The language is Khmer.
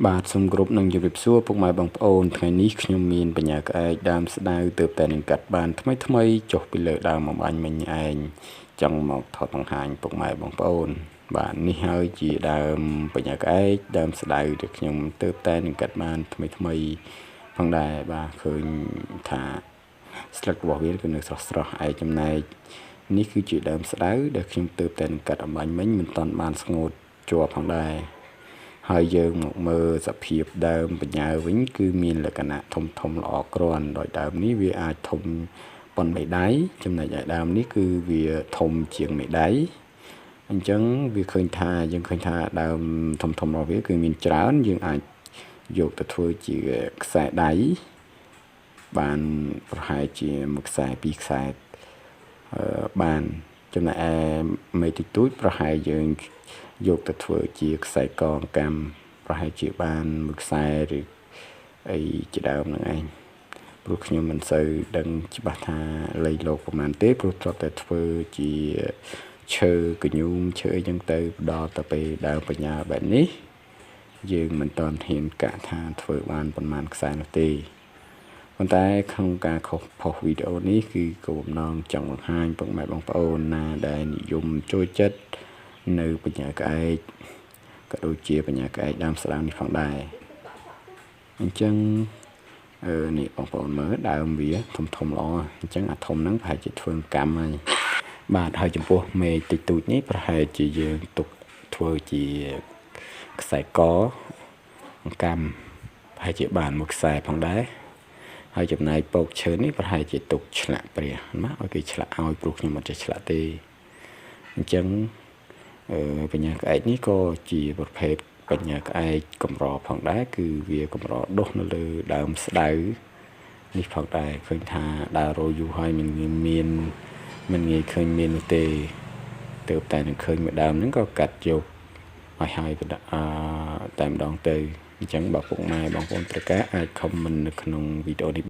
បាទសូមគោរពនឹងជម្រាបសួរពុកម៉ែបងប្អូនថ្ងៃនេះខ្ញុំមានបញ្ញាក្អែកដើមស្ដៅទើបតែនឹងកាត់បានថ្មីចុះពីលើដើមអំបញ្ញមិញឯងចង់មកថតបង្ហាញពុកម៉ែបងប្អូនបាទនេះហើយជាដើមបញ្ញាក្អែកដើមស្ដៅដែលខ្ញុំទើបតែនឹងកាត់បានថ្មីផងដែរបាទឃើញថាស្លឹករបស់វាគឺនៅស្រស់ៗឯចំណែកនេះគឺជាដើមស្ដៅដែលខ្ញុំទើបតែនឹងកាត់អំបញ្ញមិញមិនទាន់បានស្ងួតជាប់ផងដែរហើយយើងមកមើលសភាពដើមបញ្ញាវិញគឺមានលក្ខណៈធំល្អគ្រាន់ដោយដើមនេះវាអាចធំប៉ុនមេដៃចំណែកឯដើមនេះគឺវាធំជាងមេដៃអញ្ចឹងយើងឃើញថាដើមធំរបស់វាគឺមានច្រើនយើងអាចយកទៅធ្វើជាខ្សែដៃបានប្រហែលជាមួយខ្សែពីរខ្សែបានចំណែកឯមេតិចតួចប្រហែលយើងយកទៅធ្វើជាខ្សែកងកម្មប្រហែលជាបានមួយខ្សែឬអីជាដើមហ្នឹងឯងព្រោះខ្ញុំមិនសូវដឹងច្បាស់ថាលៃលោកប្រហែលទេព្រោះធ្លាប់តែធ្វើជាឈើកញូមឈើអីចឹងទៅដល់ទៅពេលដើមបញ្ញាបែបនេះយើងមិនទាន់ហ៊ានកាក់ថាធ្វើបានប្រហែលខ្សែនោះទេប៉ុន្តែក្នុងការផុសវីដេអូនេះគឺគោលបំណងចង់បង្ហាញពុកម៉ែបងប្អូនណាដែលនិយមចូលចិត្តនៅបញ្ញាក្អែកក៏ដូចជាបញ្ញាក្អែកដើមស្ដៅនេះផងដែរអញ្ចឹងនេះបងប្អូនមើលដើមវាធំល្អអញ្ចឹងអាធំហ្នឹងប្រហែលជាធ្វើកម្មហើយបាទហើយចំពោះមេតិចតួចនេះប្រហែលជាយើងទុកធ្វើជាខ្សែកកម្មប្រហែលជាបានមួយខ្សែផងដែរហើយចំណែកពកឈើនេះប្រហែលជាទុកឆ្លាក់ព្រះណាឲ្យគេឆ្លាក់ឲ្យព្រោះខ្ញុំមិនចេះឆ្លាក់ទេអញ្ចឹងបញ្ញាក្អែកនេះក៏ជាប្រភេទបញ្ញាក្អែកកម្រផងដែរគឺវាកម្រដុះនៅលើដើមស្ដៅនេះផងដែរឃើញថាដើររយូរហើយមិនងាយឃើញមាននោះទេទើបតែនឹងឃើញមួយដើមហ្នឹងក៏កាត់យកឲ្យហើយតែម្ដងទៅអញ្ចឹងបើពុកម៉ែបងប្អូនត្រូវការអាចខមមិននៅក្នុងវីដេអូនេះ